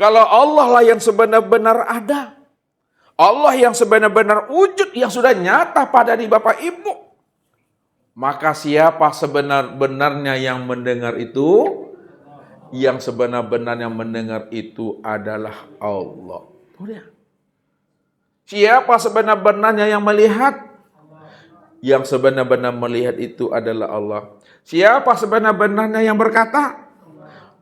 Kalau Allah lah yang sebenar-benar ada. Allah yang sebenar-benar wujud, yang sudah nyata pada di Bapak Ibu. Maka siapa sebenar-benarnya yang mendengar itu? Yang sebenar-benarnya mendengar itu adalah Allah. Siapa sebenar-benarnya yang melihat? Yang sebenar-benar melihat itu adalah Allah. Siapa sebenar-benarnya yang berkata?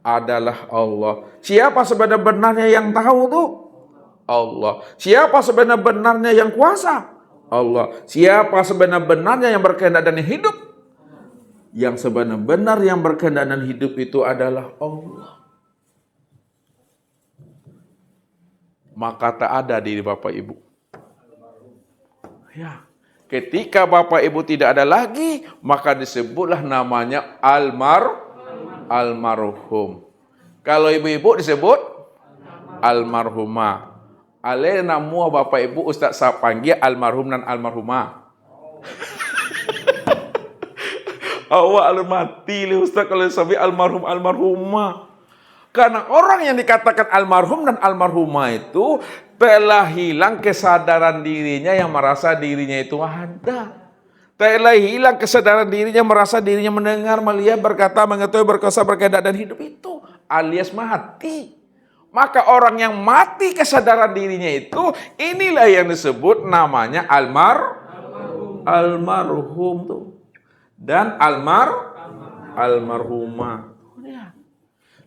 Adalah Allah. Siapa sebenar-benarnya yang tahu tuh? Allah. Siapa sebenar-benarnya yang kuasa? Allah. Siapa sebenar-benarnya yang berkehendak dan hidup? Yang sebenar-benar yang berkehendak dan hidup itu adalah Allah. Maka tak ada diri Bapak Ibu. Ya. Ketika Bapak Ibu tidak ada lagi, maka disebutlah namanya almarhum. Kalau ibu-ibu disebut almarhumah. Alena mua Bapak Ibu Ustaz saya panggil almarhum dan almarhumah. Awak mati le Ustaz kalau sampai almarhum almarhumah. Karena orang yang dikatakan almarhum dan almarhumah itu telah hilang kesadaran dirinya yang merasa dirinya itu ada. Telah hilang kesadaran dirinya merasa dirinya mendengar, melihat, berkata, mengetahui, berkuasa, berkehendak dan hidup itu alias mati. Maka orang yang mati kesadaran dirinya itu, inilah yang disebut namanya almarhum tuh. Dan almarhumah.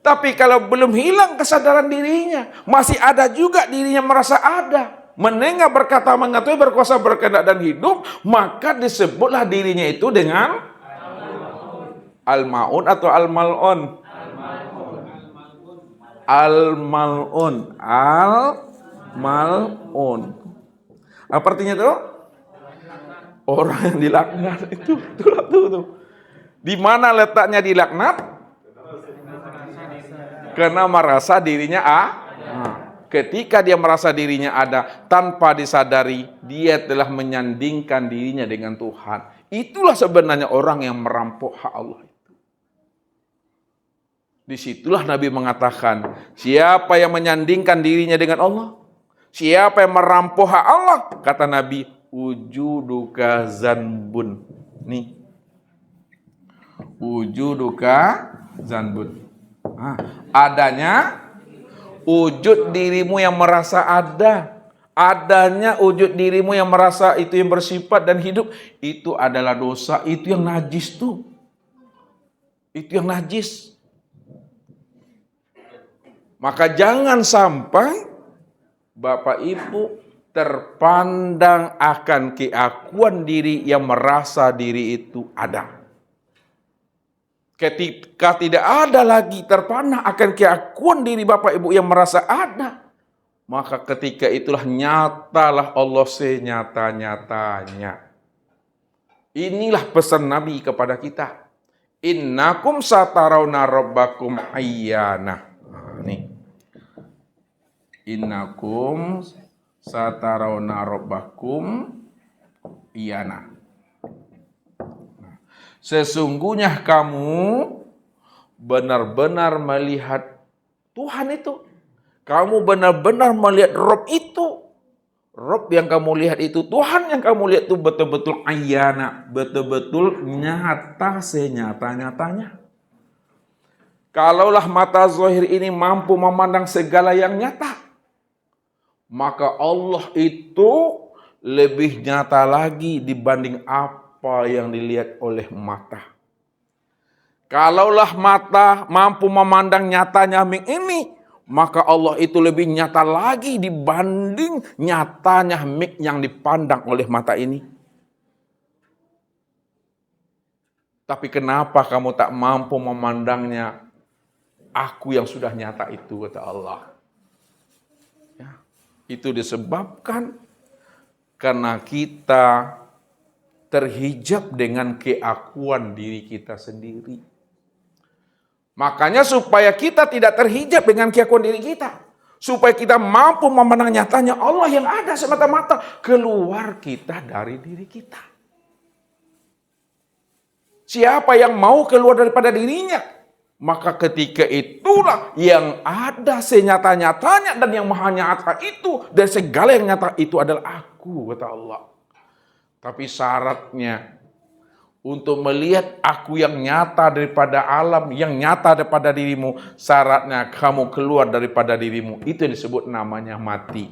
Tapi kalau belum hilang kesadaran dirinya, masih ada juga dirinya merasa ada, mendengar, berkata, mengetahui, berkuasa, berkehendak dan hidup, maka disebutlah dirinya itu dengan al-maun atau al-mal'un. Al-mal'un. Al-mal'un. Apa artinya itu? Orang yang dilaknat itu. Tuh. Di mana letaknya dilaknat? Karena merasa dirinya ketika dia merasa dirinya ada tanpa disadari, dia telah menyandingkan dirinya dengan Tuhan. Itulah sebenarnya orang yang merampok hak Allah itu. Disitulah Nabi mengatakan, siapa yang menyandingkan dirinya dengan Allah? Siapa yang merampok hak Allah? Kata Nabi, wujuduka zanbun. Nih. Wujuduka zanbun. Adanya wujud dirimu yang merasa ada. Adanya wujud dirimu yang merasa itu yang bersifat dan hidup. Itu adalah dosa. Itu yang najis tuh. Itu yang najis. Maka jangan sampai Bapak Ibu terpandang akan keakuan diri yang merasa diri itu ada. Ketika tidak ada lagi terpandang akan keakuan diri Bapak Ibu yang merasa ada, maka ketika itulah nyatalah Allah senyata-nyatanya. Inilah pesan Nabi kepada kita. Innakum satarawna rabbakum ayyana. Nih. Innakum satarawna rabbakum ayyana. Sesungguhnya kamu benar-benar melihat Tuhan itu. Kamu benar-benar melihat Rob itu. Rob yang kamu lihat itu, Tuhan yang kamu lihat itu betul-betul ayyana. Betul-betul nyata senyata-nyatanya. Kalaulah mata zahir ini mampu memandang segala yang nyata, maka Allah itu lebih nyata lagi dibanding apa yang dilihat oleh mata. Kalaulah mata mampu memandang nyatanya ini, maka Allah itu lebih nyata lagi dibanding nyatanya yang dipandang oleh mata ini. Tapi kenapa kamu tak mampu memandangnya? Aku yang sudah nyata itu, kata Allah. Ya, itu disebabkan karena kita terhijab dengan keakuan diri kita sendiri. Makanya supaya kita tidak terhijab dengan keakuan diri kita, supaya kita mampu memandang nyatanya Allah yang ada semata-mata, keluar kita dari diri kita. Siapa yang mau keluar daripada dirinya? Maka ketika itulah yang ada senyata-nyatanya dan yang maha nyata itu, dan segala yang nyata itu adalah aku, kata Allah. Tapi syaratnya untuk melihat aku yang nyata daripada alam, yang nyata daripada dirimu, syaratnya kamu keluar daripada dirimu. Itu yang disebut namanya mati.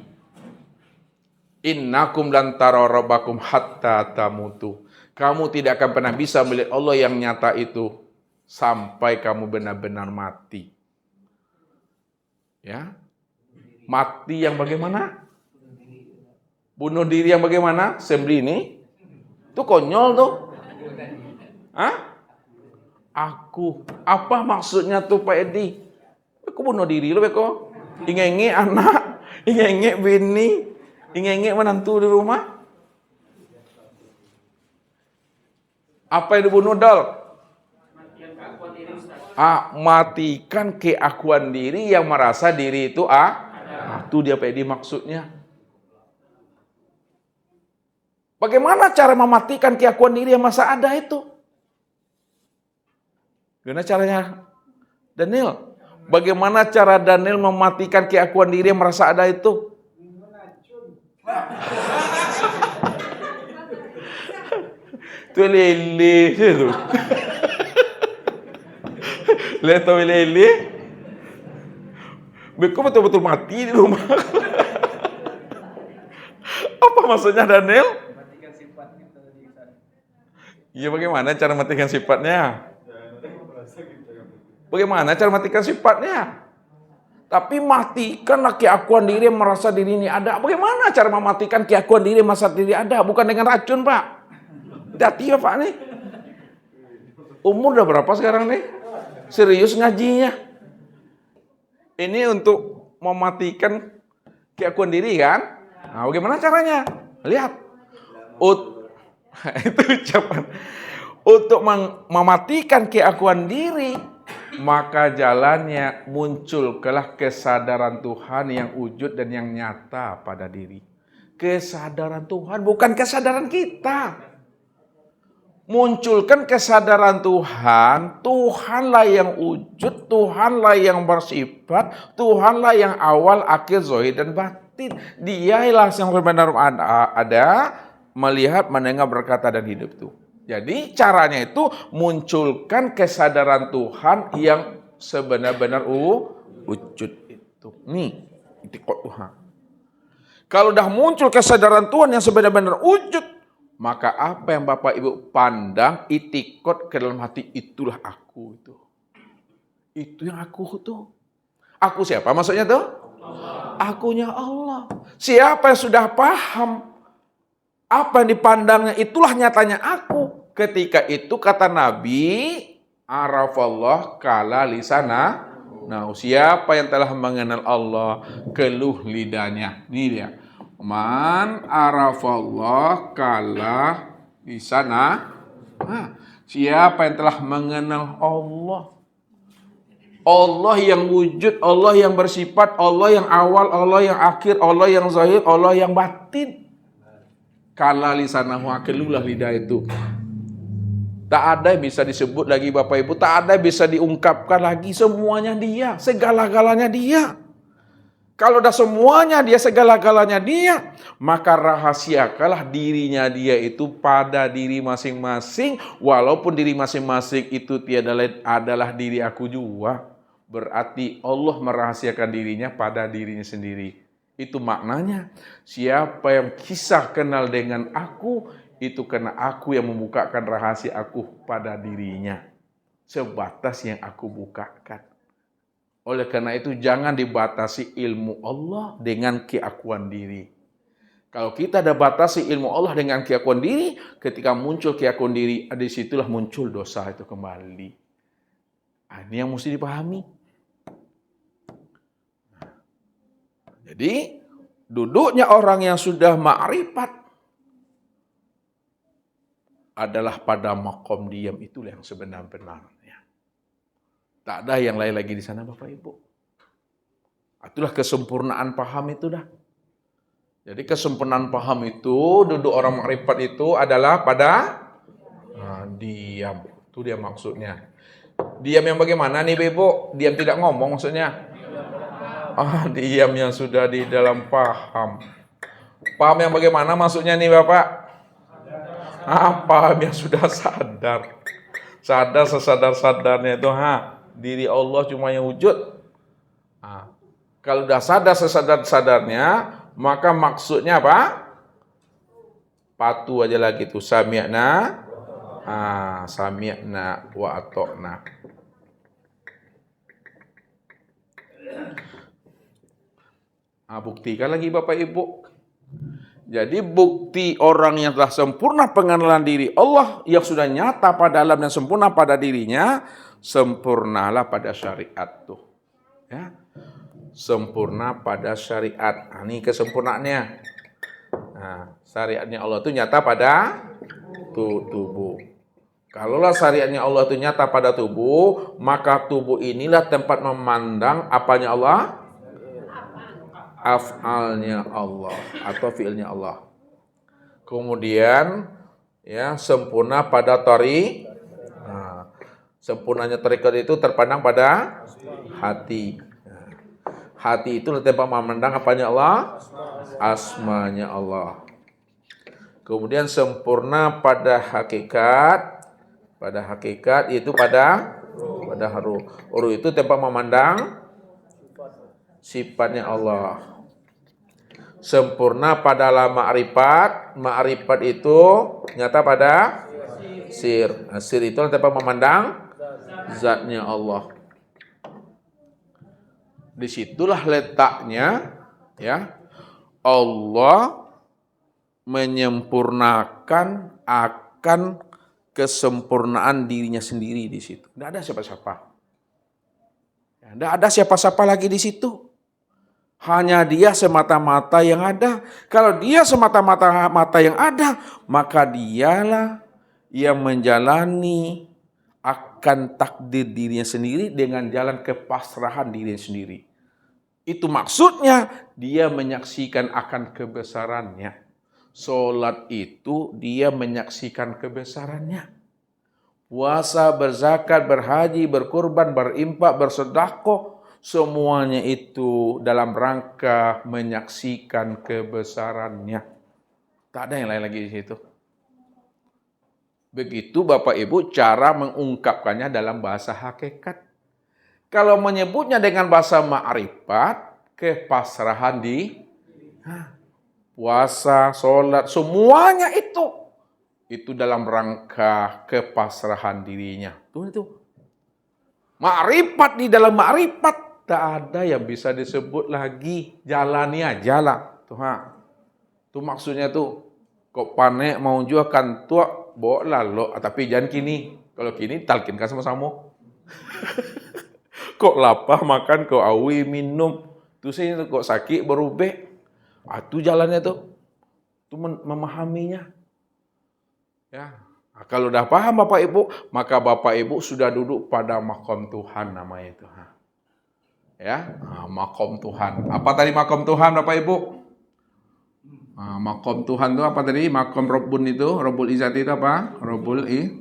Innakum lan tara rabbakum hatta tamutu. Kamu tidak akan pernah bisa melihat Allah yang nyata itu sampai kamu benar-benar mati. Ya. Mati yang bagaimana? Bunuh diri yang bagaimana? Sembelih. Itu konyol tuh. Hah? Aku. Apa maksudnya tuh Pak Edi? Aku bunuh diri lo beko. Ingenge anak, ingenge bini, ingenge menantu di rumah. Apa yang dibunuh dal? Matikan keakuan diri yang merasa diri itu itu dia Pak Edi maksudnya. Bagaimana cara mematikan keakuan diri yang masa ada itu? Gimana caranya? Daniel, bagaimana cara Daniel mematikan keakuan diri yang merasa ada itu? Itu lele itu. Lihat tahu lele. Beko betul-betul mati di rumah. Apa maksudnya Daniel? Matikan sifatnya tadi. Iya, bagaimana cara matikan sifatnya? Bagaimana cara matikan sifatnya? Tapi matikanlah keakuan diri yang merasa diri ini ada. Bagaimana cara mematikan keakuan diri yang merasa diri ada? Bukan dengan racun, Pak. Hati ya, Pak nih. Umur udah berapa sekarang nih? Serius ngajinya. Ini untuk mematikan keakuan diri kan? Nah, bagaimana caranya? Lihat. Itu ucapan. Untuk mematikan keakuan diri, maka jalannya muncullah kesadaran Tuhan yang wujud dan yang nyata pada diri. Kesadaran Tuhan, bukan kesadaran kita. Munculkan kesadaran Tuhan, Tuhanlah yang wujud, Tuhanlah yang bersifat, Tuhanlah yang awal, akhir, zahir dan batin. Dialah yang benar-benar ada, melihat, mendengar, berkata dan hidup itu. Jadi caranya itu munculkan kesadaran Tuhan yang sebenar-benar wujud itu. Nih, itikot Tuhan. Kalau udah muncul kesadaran Tuhan yang sebenar-benar wujud, maka apa yang Bapak Ibu pandang, itikot ke dalam hati, itulah aku itu. Itu yang aku tuh. Aku siapa maksudnya tuh? Allah. Akunya Allah. Siapa yang sudah paham apa yang dipandangnya, itulah nyatanya aku. Ketika itu kata Nabi, arafallah kala lisana. Nah, siapa yang telah mengenal Allah, keluh lidahnya. Ini dia. Man arafallah kala lisana. Siapa yang telah mengenal Allah. Allah yang wujud, Allah yang bersifat, Allah yang awal, Allah yang akhir, Allah yang zahir, Allah yang batin. Kala lisanahu, keluhlah lidah itu. Tak ada yang bisa disebut lagi Bapak Ibu, tak ada yang bisa diungkapkan lagi, semuanya dia, segala-galanya dia. Kalau udah semuanya dia, segala-galanya dia, maka rahasiakanlah dirinya dia itu pada diri masing-masing, walaupun diri masing-masing itu tiada lain adalah diri aku juga. Berarti Allah merahasiakan dirinya pada dirinya sendiri. Itu maknanya, siapa yang kisah kenal dengan aku, itu karena aku yang membukakan rahasia aku pada dirinya. Sebatas yang aku bukakan. Oleh karena itu jangan dibatasi ilmu Allah dengan keakuan diri. Kalau kita ada batasi ilmu Allah dengan keakuan diri, ketika muncul keakuan diri, disitulah muncul dosa itu kembali. Ini yang mesti dipahami. Jadi, duduknya orang yang sudah ma'rifat adalah pada makom diam itulah yang sebenar-benarnya. Tak ada yang lain lagi di sana Bapak Ibu. Itulah kesempurnaan paham itu dah. Jadi kesempurnaan paham itu, duduk orang ma'rifat itu adalah pada diam. Itu dia maksudnya. Diam yang bagaimana nih Bebo? Diam tidak ngomong maksudnya? Diam yang sudah di dalam paham. Paham yang bagaimana maksudnya nih Bapak? Paham yang sudah sadar. Sadar sesadar-sadarnya itu, diri Allah cuma yang wujud. Kalau udah sadar sesadar-sadarnya, maka maksudnya apa? Patuh aja lagi tuh, sami'na, sami'na wa ata'na. Buktikan lagi Bapak Ibu. Jadi bukti orang yang telah sempurna pengenalan diri Allah yang sudah nyata pada alam dan sempurna pada dirinya, sempurnalah pada syariat tuh. Ya. Sempurna pada syariat. Ini kesempurnaannya. Syariatnya Allah itu nyata pada tubuh. Kalaulah syariatnya Allah itu nyata pada tubuh, maka tubuh inilah tempat memandang apanya Allah? Af'alnya Allah atau fi'ilnya Allah. Kemudian ya sempurna pada tori. Sempurnanya tarekat itu terpandang pada hati. Hati itu tempat memandang apanya Allah? Asmanya Allah. Kemudian sempurna pada hakikat. Pada hakikat itu pada haru. Haru itu tempat memandang sifatnya Allah. Sempurna pada ma'rifat. Ma'rifat itu nyata pada sir. Sir itu tempat memandang zatnya Allah. Disitulah letaknya ya Allah menyempurnakan akan kesempurnaan dirinya sendiri di situ. Tidak ada siapa-siapa. Tidak ada siapa-siapa lagi di situ. Hanya dia semata-mata yang ada. Kalau dia semata-mata yang ada, maka dialah yang menjalani akan takdir dirinya sendiri dengan jalan kepasrahan dirinya sendiri. Itu maksudnya dia menyaksikan akan kebesarannya. Salat itu dia menyaksikan kebesarannya. Puasa, berzakat, berhaji, berkurban, berimpak, bersedekah, semuanya itu dalam rangka menyaksikan kebesarannya. Tak ada yang lain lagi di situ. Begitu Bapak Ibu cara mengungkapkannya dalam bahasa hakikat. Kalau menyebutnya dengan bahasa ma'rifat, kepasrahan di puasa, sholat, semuanya itu dalam rangka kepasrahan dirinya. Tuh. Ma'rifat di dalam ma'rifat, tak ada yang bisa disebut lagi. Jalani aja lah. Tuh maksudnya tuh. Kok panek mau jual kan tua. Bawa lalu, tapi jangan kini. Kalau kini talkinkan sama-sama. Kok lapar makan, kok awi minum. Tuh sih kok sakit berubah. Itu jalannya tuh. Itu memahaminya. Ya. Kalau udah paham Bapak Ibu, maka Bapak Ibu sudah duduk pada makom Tuhan namanya itu. Ya, makom Tuhan. Apa tadi makom Tuhan Bapak Ibu? Makom Tuhan itu apa tadi? Makom Rabbun itu, Rabbul Izzati itu apa? Rabbul itu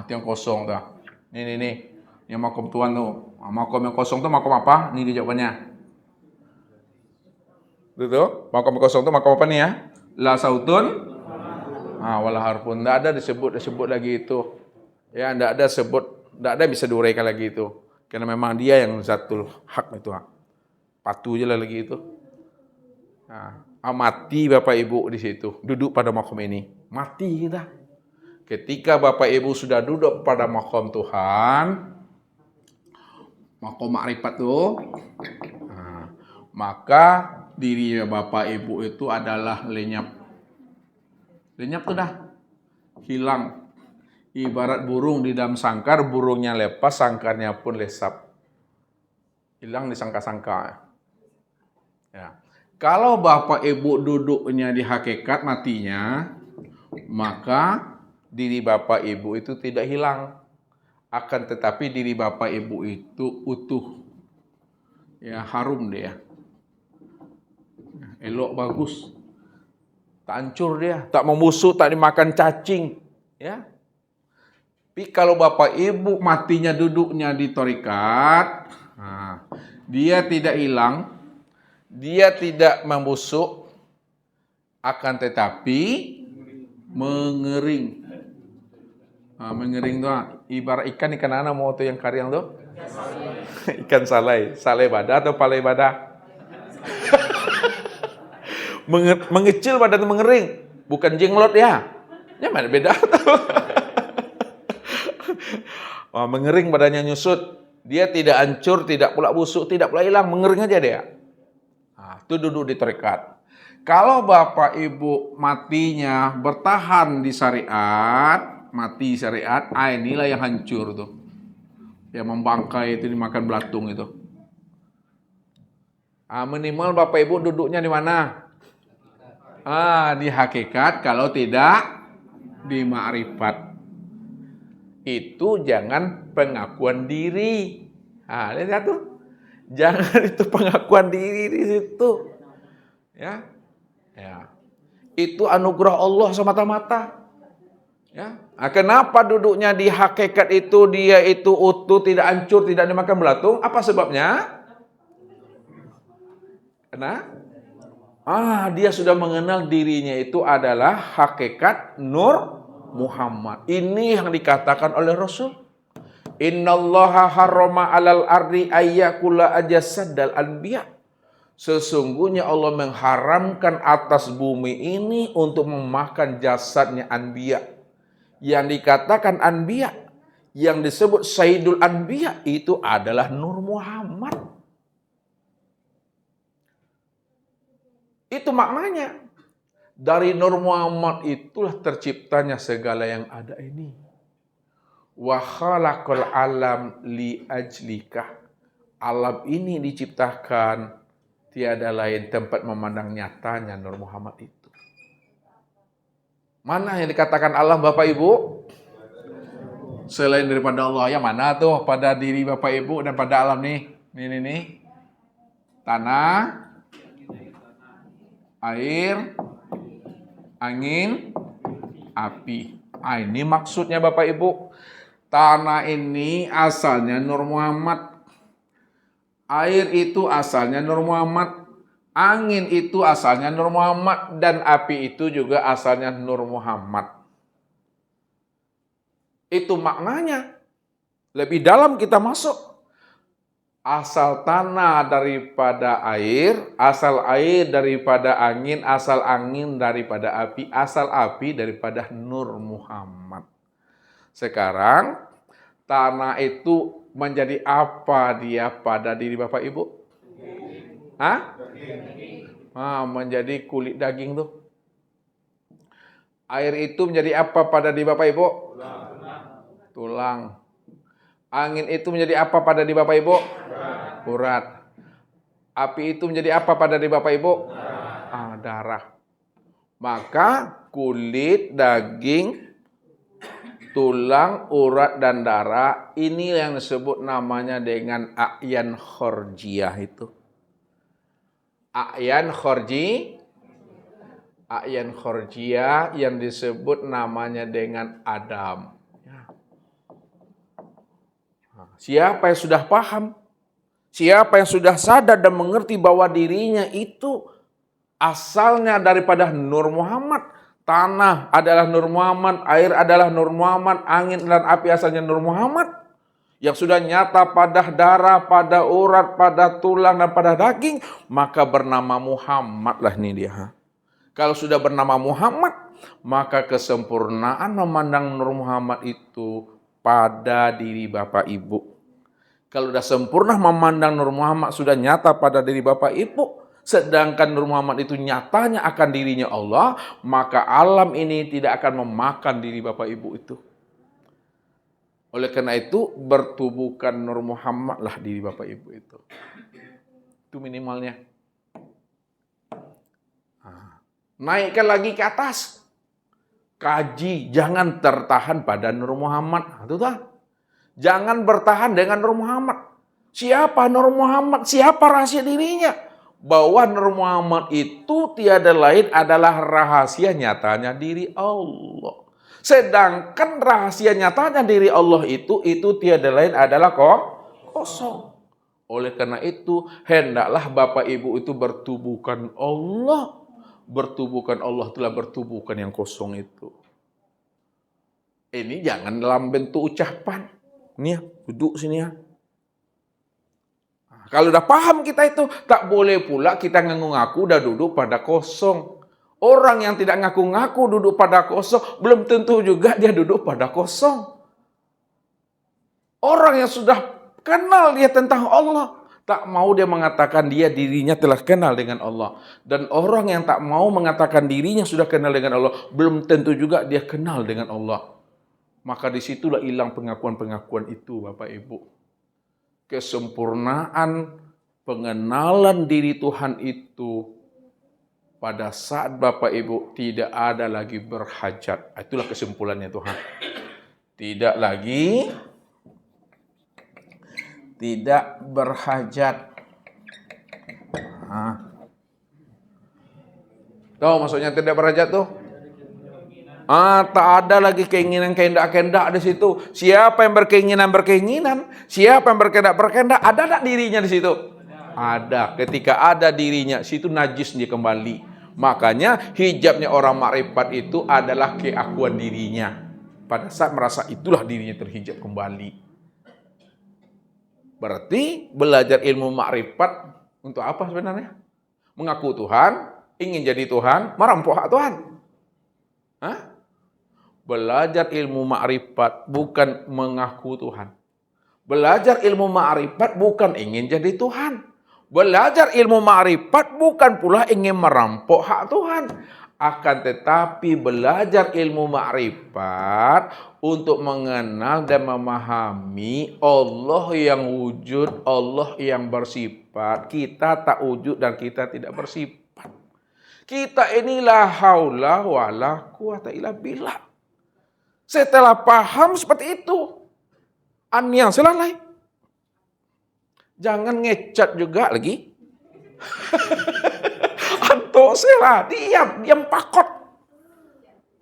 yang kosong tuh. Nih. Yang makom Tuhan tuh. Makom yang kosong tuh makom apa? Ini jawabannya. Tuh. Makom kosong tuh makom apa nih ya? La sautun. Wala harfun. Enggak ada disebut lagi itu. Ya, enggak ada bisa diuraikan lagi itu. Karena memang dia yang zatul hak itu. Patuh aja lah lagi itu. Mati Bapak Ibu di situ, duduk pada makom ini, mati kita. Ketika Bapak Ibu sudah duduk pada makom Tuhan, makom makrifat tuh, maka diri Bapak Ibu itu adalah lenyap tuh dah, hilang. Ibarat burung di dalam sangkar, burungnya lepas, sangkarnya pun lesap, hilang di sangka-sangka. Ya. Kalau Bapak Ibu duduknya di hakikat matinya, maka diri Bapak Ibu itu tidak hilang. Akan tetapi diri Bapak Ibu itu utuh. Ya, harum dia. Elok bagus. Tak hancur dia, tak membusuk, tak dimakan cacing. Ya. Tapi kalau bapak ibu matinya duduknya di tarekat, dia tidak hilang, dia tidak membusuk, akan tetapi mengering. Mengering tuh ibarat ikan anak mau tuh yang karyang tuh. Ikan salai, salai badah atau palai badah. Mengecil badan mengering, bukan jenglot ya. Ya mana beda tuh. Mengering badannya nyusut, dia tidak hancur, tidak pula busuk, tidak pula hilang, mengering aja dia. Itu duduk di tarekat. Kalau bapak ibu matinya bertahan di syariat, mati syariat, inilah yang hancur tuh. Yang membangkai itu dimakan belatung itu. Minimal bapak ibu duduknya di mana? Di hakikat, kalau tidak di ma'rifat. Itu jangan pengakuan diri. Lihat tuh. Jangan itu pengakuan diri di situ. Ya. Itu anugerah Allah semata-mata. Ya. Kenapa duduknya di hakikat itu dia itu utuh, tidak hancur, tidak dimakan belatung? Apa sebabnya? Karena dia sudah mengenal dirinya itu adalah hakikat Nur Muhammad. Ini yang dikatakan oleh Rasul. Innallaha harrama 'alal ardi ayyakula ajasaddal anbiya. Sesungguhnya Allah mengharamkan atas bumi ini untuk memakan jasadnya anbiya. Yang dikatakan anbiya, yang disebut Sayyidul Anbiya itu adalah Nur Muhammad. Itu maknanya. Dari Nur Muhammad itulah terciptanya segala yang ada ini. Wa khalaqal alam li ajlika. Alam ini diciptakan tiada lain tempat memandang nyatanya Nur Muhammad itu. Mana yang dikatakan alam Bapak Ibu? Selain daripada Allah, yang mana tuh pada diri Bapak Ibu dan pada alam nih? Ini nih. Tanah, air, angin, api. Ini maksudnya Bapak Ibu. Tanah ini asalnya Nur Muhammad. Air itu asalnya Nur Muhammad. Angin itu asalnya Nur Muhammad. Dan api itu juga asalnya Nur Muhammad. Itu maknanya. Lebih dalam kita masuk. Asal tanah daripada air, asal air daripada angin, asal angin daripada api, asal api daripada Nur Muhammad. Sekarang, tanah itu menjadi apa dia pada diri Bapak Ibu? Menjadi kulit daging tuh. Air itu menjadi apa pada diri Bapak Ibu? Tulang. Angin itu menjadi apa pada diri Bapak Ibu? Urat. Api itu menjadi apa pada diri Bapak Ibu? Darah. Maka kulit, daging, tulang, urat, dan darah ini yang disebut namanya dengan a'yan khorjiyah itu. A'yan khorjiyah yang disebut namanya dengan Adam. Siapa yang sudah paham, siapa yang sudah sadar dan mengerti bahwa dirinya itu asalnya daripada Nur Muhammad, tanah adalah Nur Muhammad, air adalah Nur Muhammad, angin dan api asalnya Nur Muhammad, yang sudah nyata pada darah, pada urat, pada tulang, dan pada daging, maka bernama Muhammad lah ini dia. Kalau sudah bernama Muhammad, maka kesempurnaan memandang Nur Muhammad itu pada diri Bapak Ibu. Kalau sudah sempurna memandang Nur Muhammad sudah nyata pada diri Bapak Ibu, sedangkan Nur Muhammad itu nyatanya akan dirinya Allah, maka alam ini tidak akan memakan diri Bapak Ibu itu. Oleh karena itu, bertubuhkan Nur Muhammad lah diri Bapak Ibu itu. Itu minimalnya. Naikkan lagi ke atas. Kaji, jangan tertahan pada Nur Muhammad. Itu tak? Jangan bertahan dengan Nur Muhammad. Siapa Nur Muhammad? Siapa rahasia dirinya? Bahwa Nur Muhammad itu tiada lain adalah rahasia nyatanya diri Allah. Sedangkan rahasia nyatanya diri Allah itu tiada lain adalah kosong. Oleh karena itu, hendaklah Bapak Ibu itu bertubuhkan Allah. Bertubuhkan Allah telah bertubuhkan yang kosong itu. Ini jangan dalam bentuk ucapan. Nih ya, duduk sini ya. Nah, kalau udah paham kita itu, tak boleh pula kita ngaku-ngaku udah duduk pada kosong. Orang yang tidak ngaku-ngaku duduk pada kosong, belum tentu juga dia duduk pada kosong. Orang yang sudah kenal dia tentang Allah, tak mau dia mengatakan dirinya telah kenal dengan Allah. Dan orang yang tak mau mengatakan dirinya sudah kenal dengan Allah, belum tentu juga dia kenal dengan Allah. Maka disitulah hilang pengakuan-pengakuan itu, Bapak Ibu. Kesempurnaan pengenalan diri Tuhan itu pada saat Bapak Ibu tidak ada lagi berhajat. Itulah kesimpulannya Tuhan. Tidak berhajat. Tahu maksudnya tidak berhajat tuh? Tak ada lagi keinginan kehendak-kehendak di situ. Siapa yang berkeinginan, siapa yang berkehendak, ada tak dirinya di situ? Ada. Ketika ada dirinya, situ najis dia kembali. Makanya hijabnya orang makrifat itu adalah keakuan dirinya. Pada saat merasa itulah dirinya terhijab kembali. Berarti belajar ilmu makrifat untuk apa sebenarnya? Mengaku Tuhan, ingin jadi Tuhan, merampok hak Tuhan. Belajar ilmu makrifat bukan mengaku Tuhan. Belajar ilmu makrifat bukan ingin jadi Tuhan. Belajar ilmu ma'rifat bukan pula ingin merampok hak Tuhan. Akan tetapi belajar ilmu ma'rifat untuk mengenal dan memahami Allah yang wujud, Allah yang bersifat. Kita tak wujud dan kita tidak bersifat. Kita inilah haula wala quwata illa billah. Setelah paham seperti itu, yang selesai. Jangan ngecat juga lagi. Anto sela, diam pakot.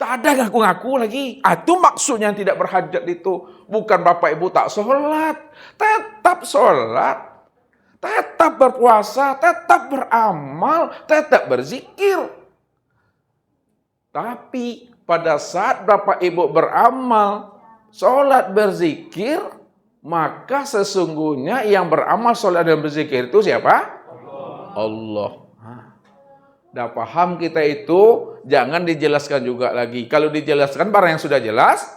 Tak ada ngaku-ngaku lagi. Itu maksudnya yang tidak berhajat itu. Bukan Bapak Ibu tak sholat. Tetap sholat. Tetap berpuasa. Tetap beramal. Tetap berzikir. Tapi pada saat Bapak Ibu beramal, sholat, berzikir, maka sesungguhnya yang beramal, sholat dan berzikir itu siapa? Allah. Dah paham kita itu, jangan dijelaskan juga lagi. Kalau dijelaskan barang yang sudah jelas,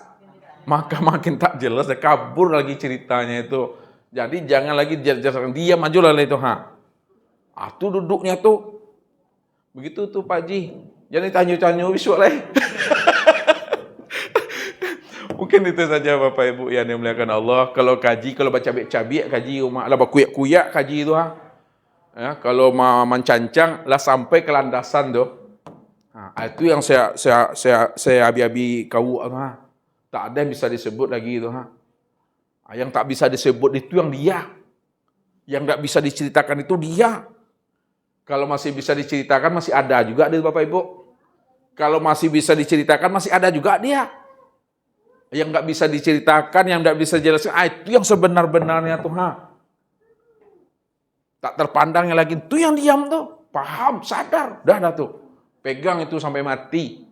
maka makin tak jelas, kabur lagi ceritanya itu. Jadi jangan lagi dijelaskan, diam aja lah itu. Itu duduknya tuh. Begitu tuh Pak Ji. Jangan ditanyu-tanyu besok lah. Mungkin itu saja Bapak Ibu yang dimuliakan Allah. Kalau kaji, kalau baca cabik kaji, lah kuyak-kuyak kaji itu. Ya, kalau mencancang lah sampai ke landasan tuh. Itu yang saya abi-abi kau. Tak ada yang bisa disebut lagi itu. Yang tak bisa disebut itu yang dia. Yang tak bisa diceritakan itu dia. Kalau masih bisa diceritakan masih ada juga di Bapak Ibu. Kalau masih bisa diceritakan masih ada juga dia. Yang nggak bisa diceritakan, yang nggak bisa jelaskan, itu yang sebenar-benarnya Tuhan. Tak terpandangnya lagi, itu yang diam tuh, paham, sadar, dah tuh, pegang itu sampai mati.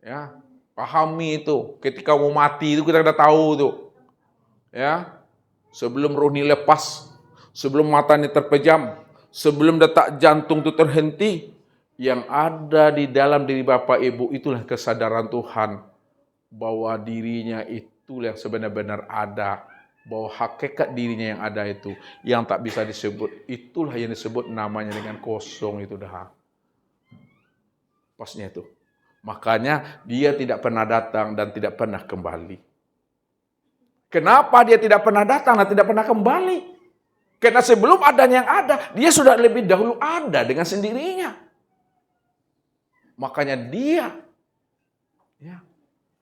Ya, pahami itu. Ketika mau mati itu kita udah tahu tuh. Ya, sebelum roh ini lepas, sebelum mata ini terpejam, sebelum detak jantung itu terhenti, yang ada di dalam diri Bapak Ibu itulah kesadaran Tuhan. Bahwa dirinya itulah yang sebenar-benar ada, bahwa hakikat dirinya yang ada itu, yang tak bisa disebut, itulah yang disebut namanya dengan kosong itu dah. Pasnya itu. Makanya dia tidak pernah datang dan tidak pernah kembali. Kenapa dia tidak pernah datang dan tidak pernah kembali? Karena sebelum adanya yang ada, dia sudah lebih dahulu ada dengan sendirinya. Makanya dia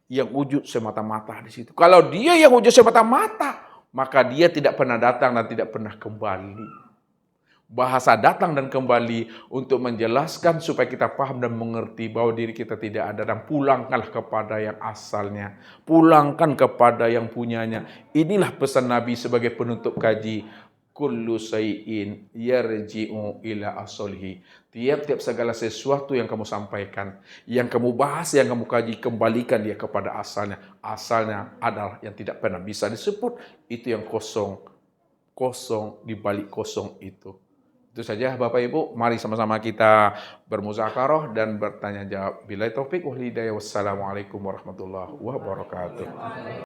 yang wujud semata-mata di situ. Kalau dia yang wujud semata-mata, maka dia tidak pernah datang dan tidak pernah kembali. Bahasa datang dan kembali untuk menjelaskan supaya kita paham dan mengerti bahwa diri kita tidak ada, dan pulangkanlah kepada yang asalnya. Pulangkan kepada yang punyanya. Inilah pesan Nabi sebagai penutup kaji. Kullu sayyin yarji'u ila aslihi. Tiap-tiap segala sesuatu yang kamu sampaikan, yang kamu bahas, yang kamu kaji, kembalikan dia kepada asalnya. Asalnya adalah yang tidak pernah bisa disebut. Itu yang kosong. Kosong di balik kosong itu. Itu saja Bapak Ibu, mari sama-sama kita bermuzakarah dan bertanya jawab. Billahi taufik wal hidayah. Wassalamualaikum warahmatullahi wabarakatuh.